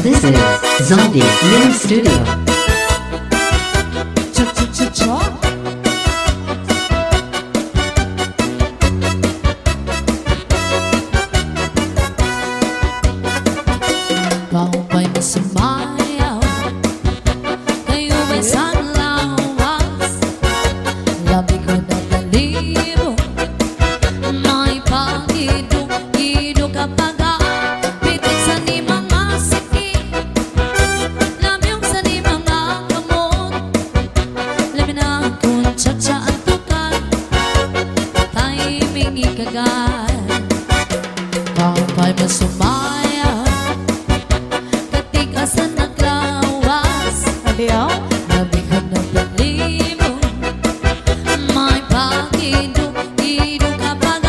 This is Zombie Mini Studio. Kau may masamayaw, kayo may sanlawas. Labi ko na balibo, may pag-idog-idog kapag pitik sa ni mga sakit. Labi yung sa ni mga kamot, labi na kung tsa-tsa ang tukad, timing ikagad. Kau may masamayaw, asa naglawas. Adiyaw? Labi ka na balibo, may pag-idog-idog kapag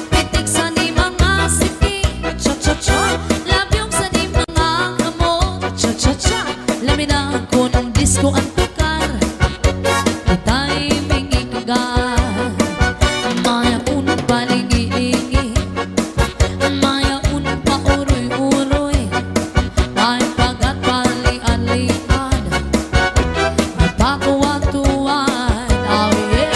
pitik sa ni mga sakit. Cha-cha-cha? Labi yung sa ni mga kamot. Cha-cha-cha? Labi na ko ng disco ang tukar, di timing ikagad. Maya unong palingi-lingi, maya unong pauroy-uroy, ay pagat pali-alian, napakawatuan. Oh yeah.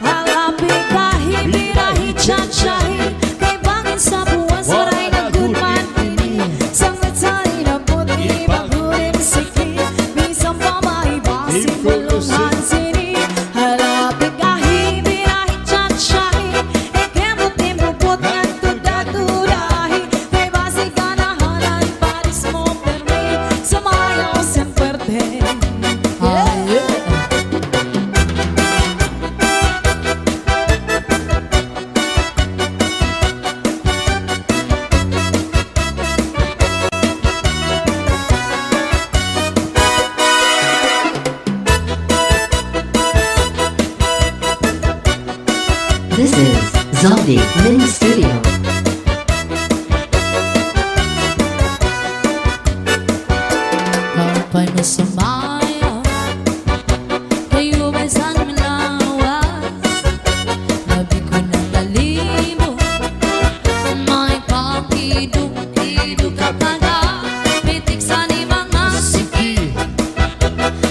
Halapi kahi, birahi, cha-chahi, kay bangin sa buwas, waray na gudman ini. Sanglat sa inaputi, bagurin siki, bisang pamaibasi, bulungan sini. Halapi kahi, birahi, cha-chahi, ikemot-imupot ngan tuda-tudahi, kay basi ganahanan, paris mo permi, sumayaw sem fuerte. Oh yeah. This is Zombie Mini Studio. Kapay masamayaw, kayo may sanlawas. Labi ko na balibo, may pag-idog-idog kapag pitik sa ni mga sakit.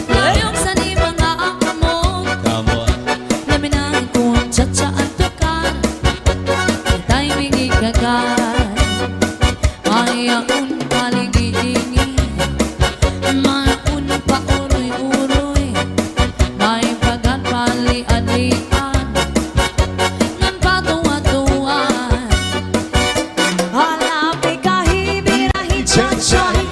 Layong sa ni mga kamot, labi na kung tsa-tsa ang tukar, di timing ikagad. Maya un palingi-lingi, maun pa uroy-uroy, may pagat pali-alian, ngan patuwa-tuwan. Halapi kahi, birahi, cha-chahi,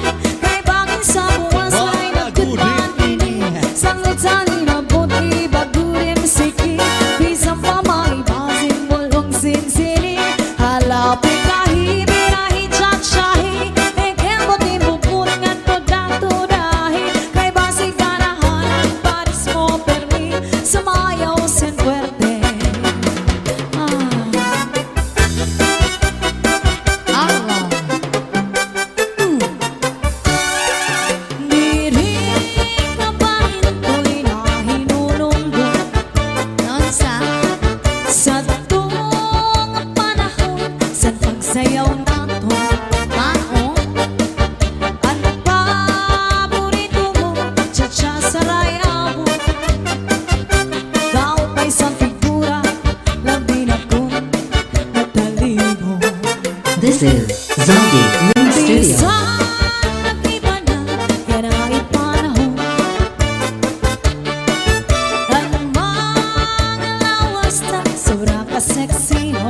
kay bangin sa buwas, waray na gudman ini. Sanglit sa ninabuti, bagurim siki, bisang pamaibasin, bulong sinsini. Halapi kahi, birahi, cha-chahi, ikemot-imupot ngan tuda-tudahi, kay basi ganahanan, paris mo permi, sumayaw sen fuerte. Allah, Diri ka ba ko'y nahinulunggo nonsa, sa tuong panahon sa pagsayaw nato? mao, Ano paborito mo? Cha-cha sa rayabo, daw pa'y sa figura, labi na kong nataligo. This is Zombie Mini Studio. Minsan nag-iba na yan ang ipanahon, ang mga lawas na sobra ka sexy ho.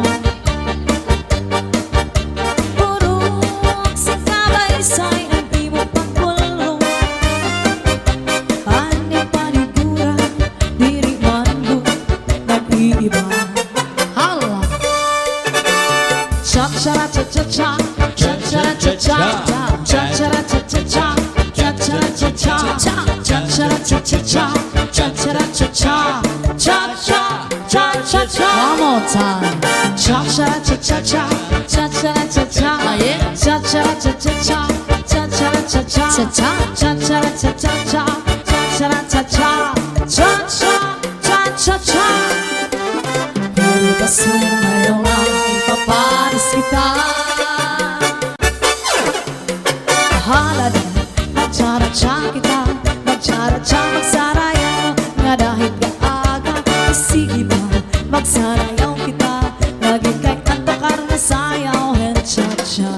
Purok sa kabaysay ang di mo pagkulong, ani-panigura, diri man mo nag-iiba. Allah, Cha-cha-cha-cha-cha, cha-cha-cha-cha, cha-cha-cha-cha-cha, cha-cha-cha-cha, cha-cha-cha-cha, cha-cha-cha-cha, cha-cha-cha-cha. one more time. Cha-cha-cha-cha-cha, cha-cha-cha-cha, Ah, yeah. cha-cha-cha-cha-cha, cha-cha-cha-cha, Cha-cha. cha-cha-cha-cha-cha, cha-cha-cha-cha, cha-cha-cha-cha. Pagkas mo ngayon ay ipaparis kita. Bahala na, magtsara-tsa kita, magtsara-tsa, magsarayaw. Nga dahil kaaga, sige ba, magsarayaw kita. Lagi kay kanto karna sayaw, and cha-cha.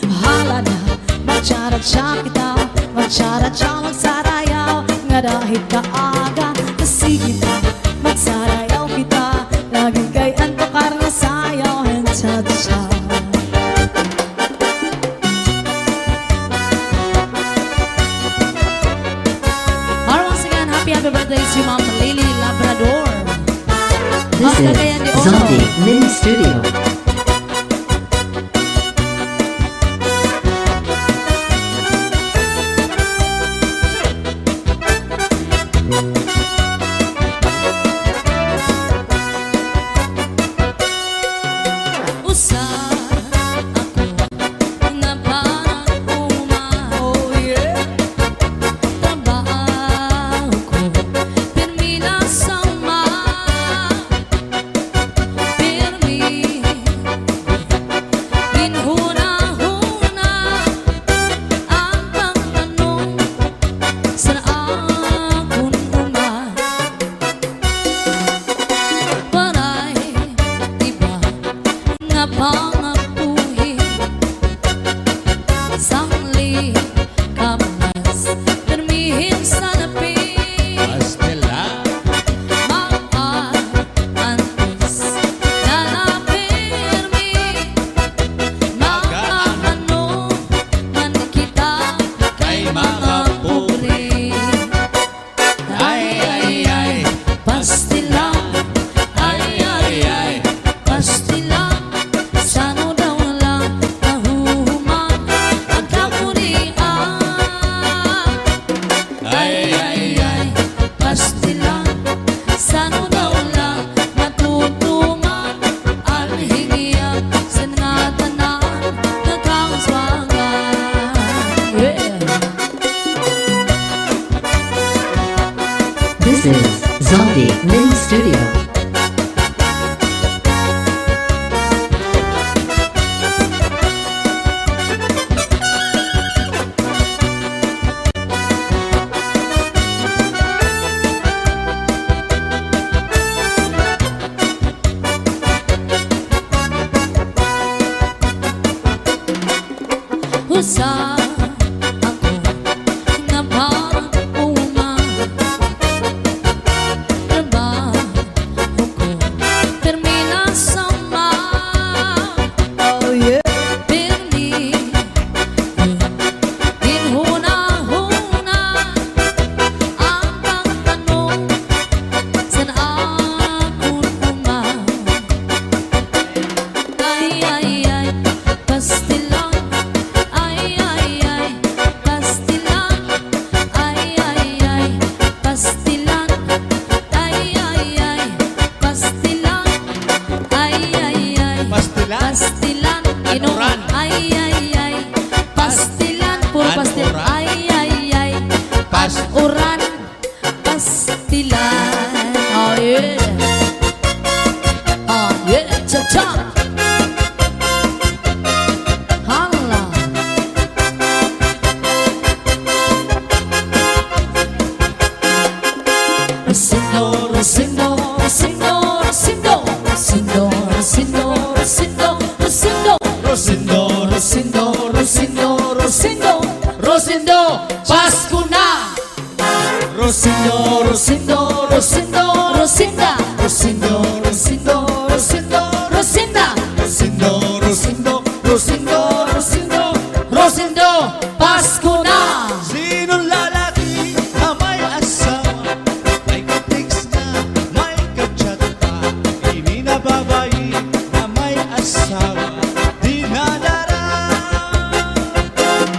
Bahala na, magtsara-tsa kita, magtsara-tsa, magsarayaw. Nga dahil kaaga, sige ba, magsarayaw kita. Lagi kay kanto karna sayaw, and cha-cha. Happy birthday si Ma'am Lily Labrador. This is Zaldi Mini Studio. This is Zaldi Mini Studio. Usa ako na parang uma. Trabaho ko termina sama. Oh yeah. Pirmi hinuna-huna ang pagtanong saan akong uma. Ay, pastilan. Pastilan, inuran. Ay, pastilan, puro pastil. Ay, uran, pastilan. Oh yeah, cha-cha. Hala. Rosindo, Rosindo, Rosindo, Rosindo, Rosindo, Rosindo, Rosindo. Rosindo, Rosindo, Rosindo, Rosindo, Rosindo, Pasko na! Rosindo, Rosindo, Rosindo, Rosinda, Rosindo, Rosindo, Rosindo, Rosinda, Rosindo, Rosindo, Rosindo, Rosindo, Rosindo, Pasko na! Sinong lalaki na may asawa, may ka-text na, may ka-chat pa, hindi na babae na may asawa, di nadara.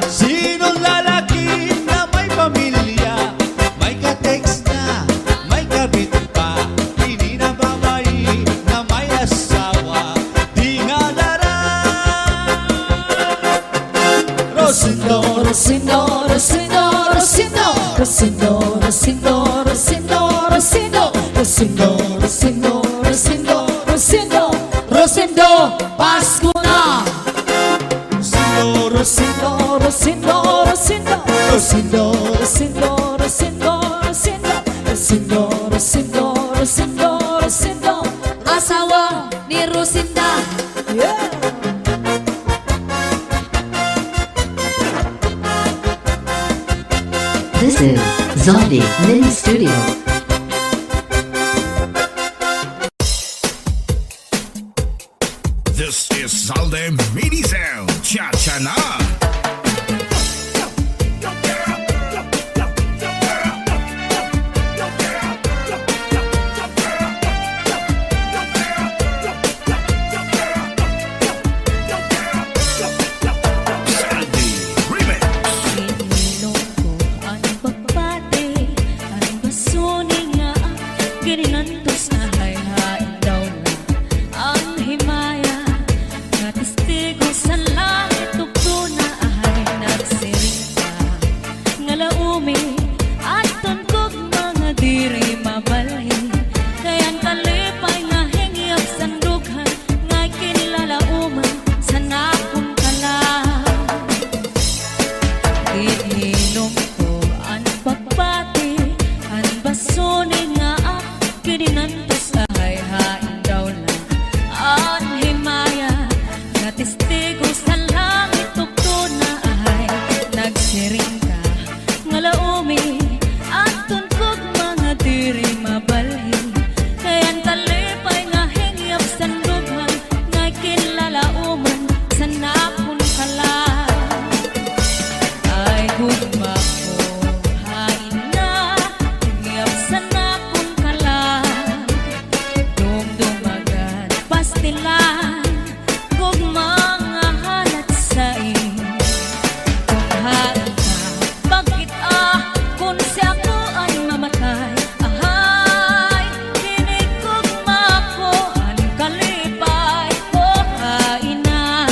Sinong lalaki na may pamilya, may ka-text na, may kabit pa, hindi na babae na may asawa, di nadara. Rosindo, Rosindo, Rosindo, Rosindo, Rosindo, Rosindo, Rosindo, Rosindo, Rosindo, Rosindo, Rosindo, Rosindo, Rosindo, Pasko na! Rosindo, Rosindo, Rosindo, Rosindo, Rosindo, Rosindo, Rosindo, Rosindo, Rosindo, Rosindo, Rosindo. Asawa ni Rusinda. Yeah. This is Zaldi Mini Studio. This is Zalde Mini Sound. Cha-cha na. Zaldi Remix. Inilong ko ang pagbati, ang basuni nga, gininantos na hayhain daw na ang himaya. Nga testigo sa langit, tugto na ahay nagsiring ka. Nga laumi, at tunkog mga diri mabalhin. Kayan kalipay nga hingyap sandughan, nga kinlalauman sa nakong kalang. Ihinom ko ang pagbati, ang basuni nga kininantos ahay hain daw na ang himaya. Nga testigo sa langit, tugto na ahay nagsiring ka. Nga laumi, at tunkog mga diri mabalhin. Kayan talipay nga hingyap sandughan, nga kinlalauman sa nakon kalang. Ay gugma ko, hain na, hingyap sa nakon kalang. Dumdumagan, pastilan, gugma nga halat sa kung hain ka, bakit kung si ako ay mamatay. Ahay, kinig gugma ko, ang kalipay ko, hain na.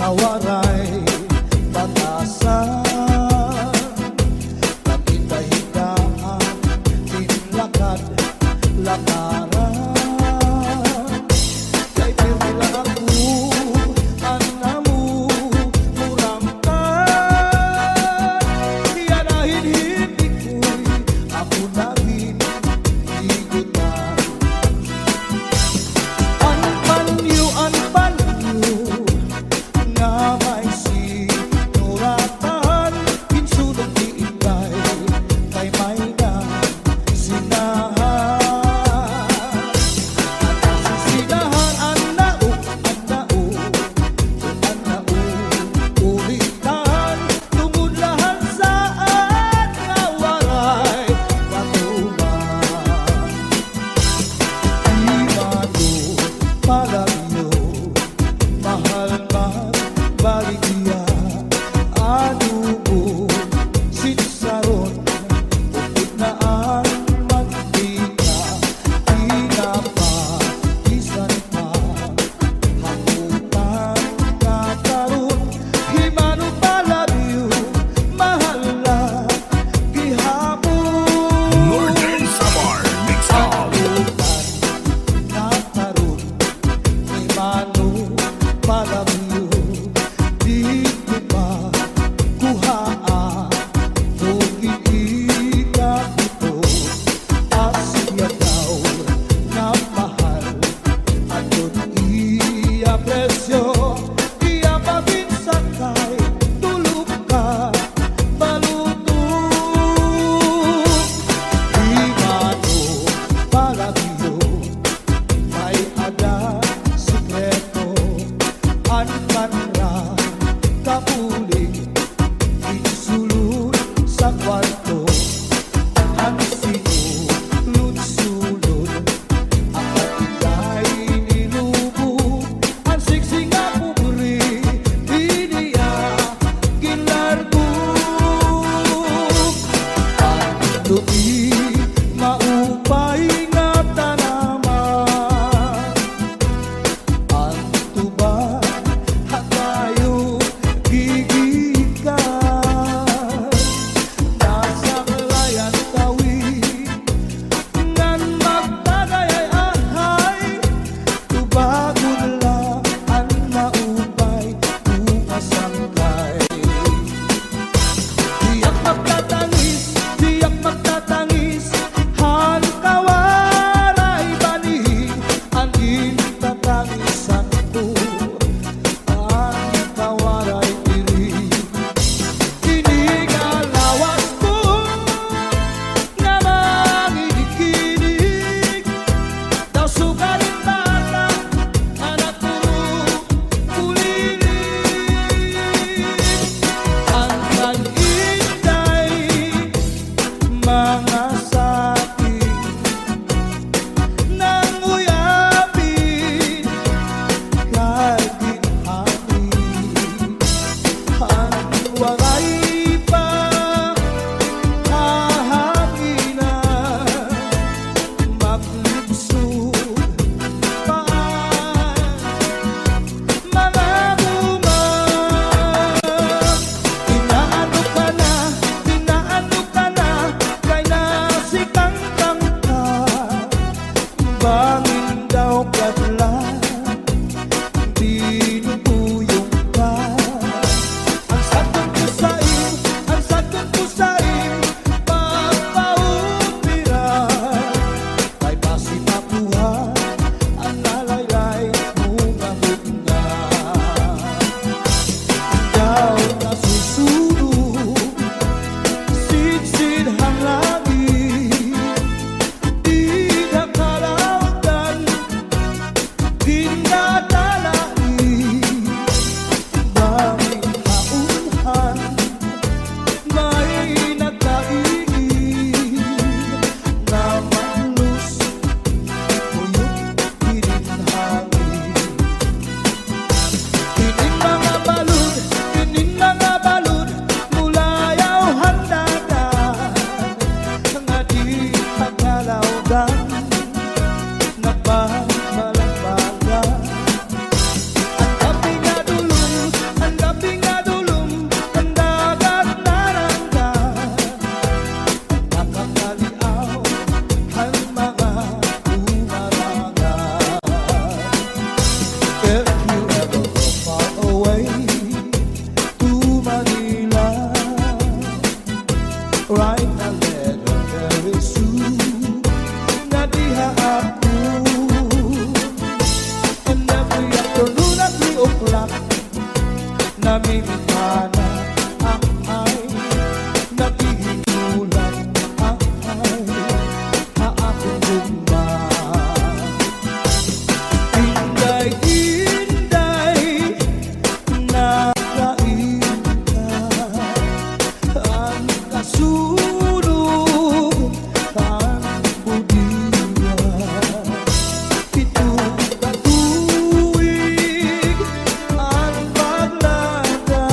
kawaray batasan. Pagkita-hitaan, tinlakad, lakaran. Kay pirmi lang ako, anamu, muramtan. Yanahin hindi ko'y ako naging higutan. Anpanyo nga may sinuratan. Kinsulong iingay kay may na sinahan. Sinahan ang nao, ulitan. Tungod lahat saan nga waray katuman. Imano palagyo, mahal magbaligya. Anubo sinsaron, upod na ang magdika. Pinapagisan pa, hamutan kakaroon. Imano palagyo, mahal lang gihapon. Northern Samar Mix Up. Nakaroon, imano palagyo. Di ko pa kuhaan, nung-iikap ito. Asya daw na mahal, at doon i-apresyo. Iyapagin sakay, tulog ka, balutong. Imano palagyo, may ada sikreto. Anpanra kapuling, insulod sa kwarto. Ang sinulod-sulod, ang katigay nilubo. Ang siksing nga pupuri, iniya ginlargo. Ang tuwi maupay nga tanaman. Ang tuba hatayo gigikan. Nasa layan tawid ngan magtagayay-ahay. Tubagod lang ang maupay bunga sangkay. Tiyak magtatangis, han kawaray bani. Ang gintatangisan ko, ang kawaray diri. Inigalawas ko nga mangikinig. Daw sugalit bata, anak ko kulinig. Ang kag-inday, mga sakit nang uyapin kay ginhangin. Ang waray pa kahanginan, maglubsod paan mga bunga. Inaano ka na, kay nasikangkang ka. Bangin daw kadlan, binubuyong ka. Ang sakong ko sa iyo, Minamintana ay naghihimulan ay aakong Inday-inday na kainta ang kasulog ang budiya ito katuwig ang paglada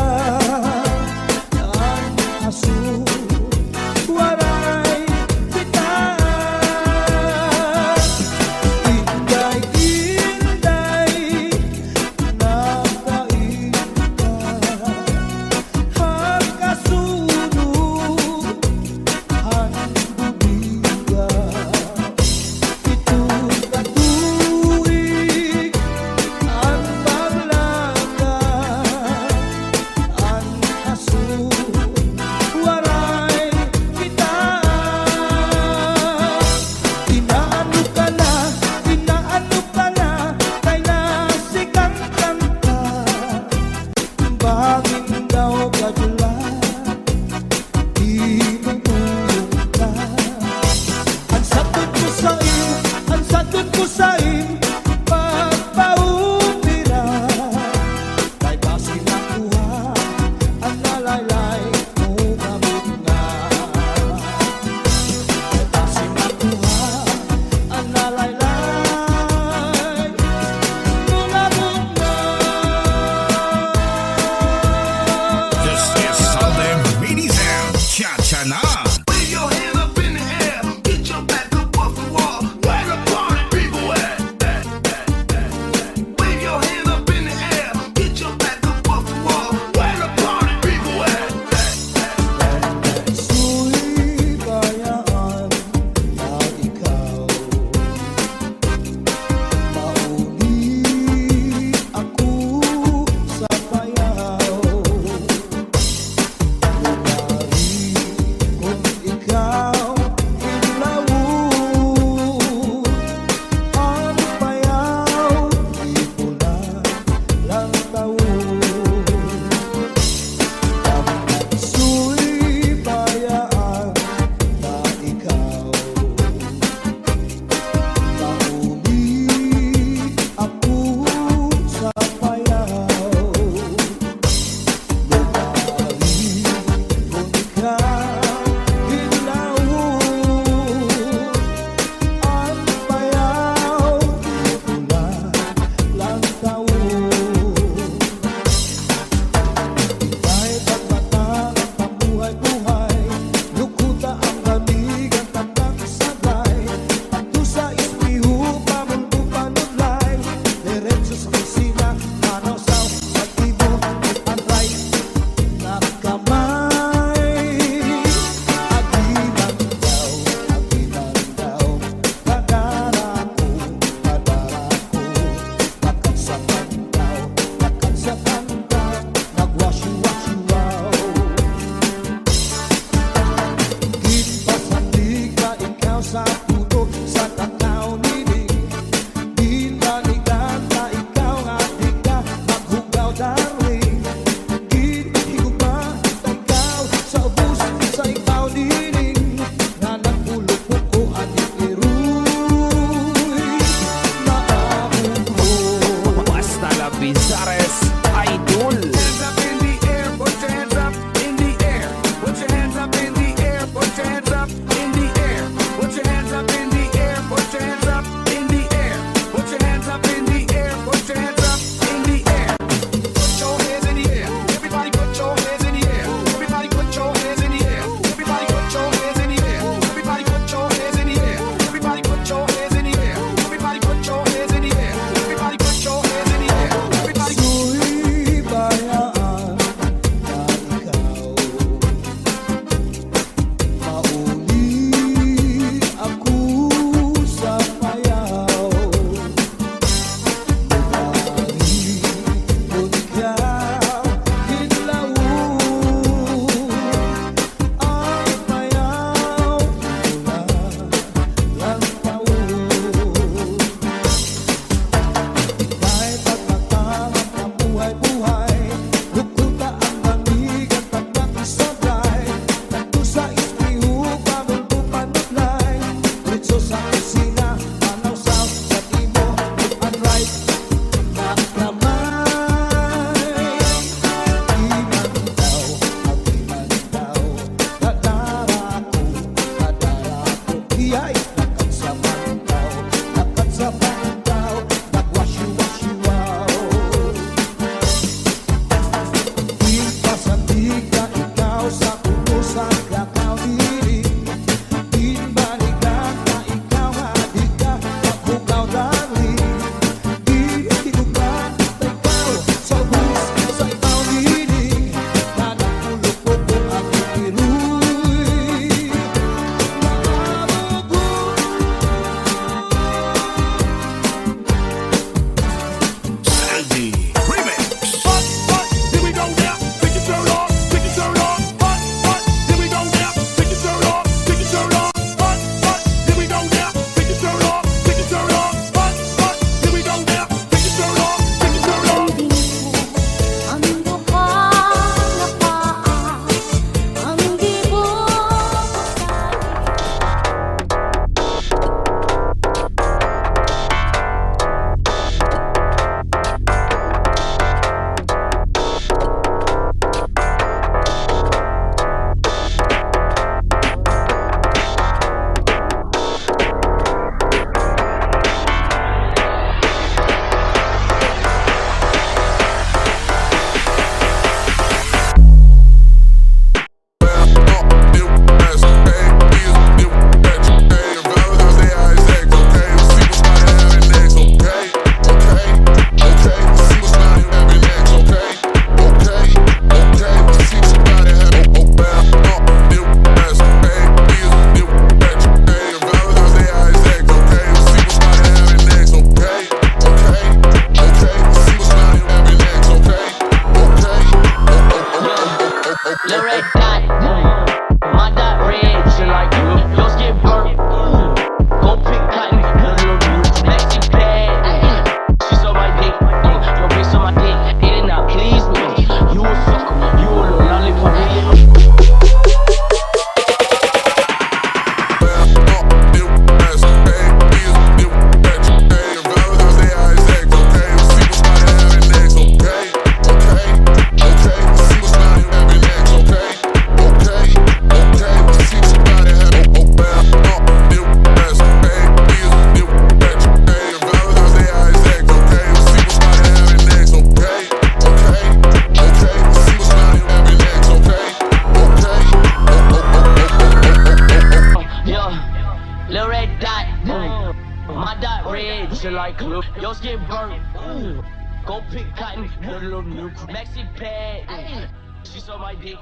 that club. Yo, skin burnt. Ooh. Go pick cotton, little new maxi pad. Ay. She saw my dick.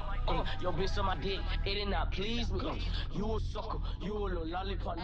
Yo, bitch on my dick. It did not please me. You a sucker. You a little lollipop.